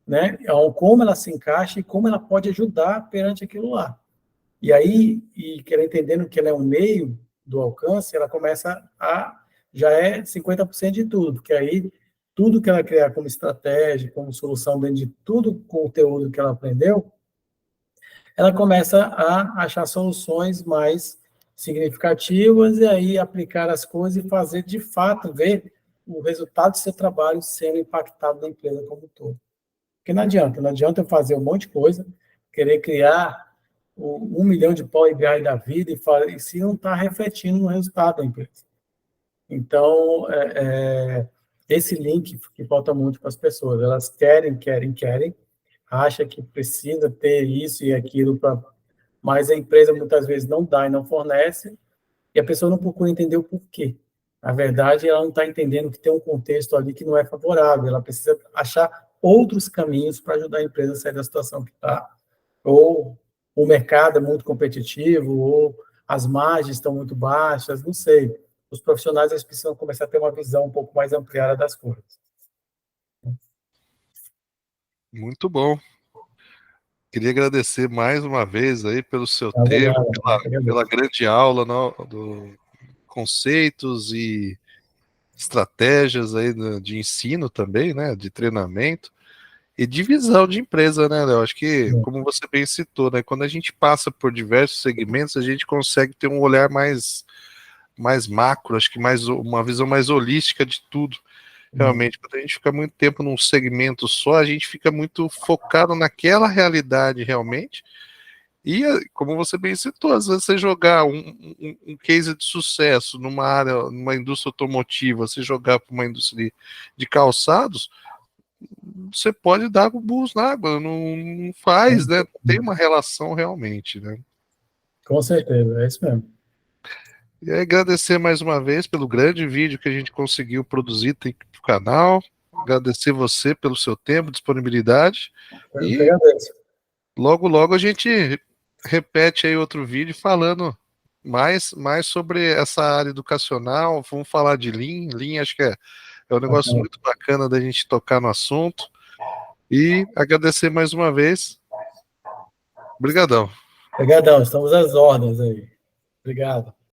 né? Como ela se encaixa e como ela pode ajudar perante aquilo lá. E aí, que ela entendendo que ela é um meio do alcance, ela começa já é 50% de tudo, porque aí tudo que ela criar como estratégia, como solução dentro de tudo o conteúdo que ela aprendeu, ela começa a achar soluções mais significativas e aí aplicar as coisas e fazer, de fato, ver o resultado do seu trabalho sendo impactado na empresa como um todo. Porque não adianta eu fazer um monte de coisa, querer criar 1 milhão de Power BI da vida e se não está refletindo no resultado da empresa. Então, esse link que falta muito para as pessoas. Elas querem, acha que precisa ter isso e aquilo, mas a empresa muitas vezes não dá e não fornece, e a pessoa não procura entender o porquê. Na verdade, ela não está entendendo que tem um contexto ali que não é favorável, ela precisa achar outros caminhos para ajudar a empresa a sair da situação que está, ou o mercado é muito competitivo, ou as margens estão muito baixas, não sei. Os profissionais eles precisam começar a ter uma visão um pouco mais ampliada das coisas. Muito bom. Queria agradecer mais uma vez aí pelo seu tempo, Obrigado, pela grande aula do conceitos e estratégias aí de ensino também, né, de treinamento e de visão de empresa, né, Léo? Acho que, como você bem citou, né, quando a gente passa por diversos segmentos, a gente consegue ter um olhar mais macro, acho que uma visão mais holística de tudo. Realmente, quando a gente fica muito tempo num segmento só, a gente fica muito focado naquela realidade realmente. E, como você bem citou, às vezes você jogar um case de sucesso numa área, numa indústria automotiva, você jogar para uma indústria de calçados, você pode dar com burros na água, não faz, né? Tem uma relação realmente, né? Com certeza, é isso mesmo. E agradecer mais uma vez pelo grande vídeo que a gente conseguiu produzir para o canal. Agradecer você pelo seu tempo, disponibilidade. Eu que E agradeço. logo a gente repete aí outro vídeo falando mais sobre essa área educacional. Vamos falar de Lean. Lean acho que é um negócio Bacana. muito bacana da gente tocar no assunto. E agradecer mais uma vez. Obrigadão. Obrigadão, estamos às ordens aí. Obrigado.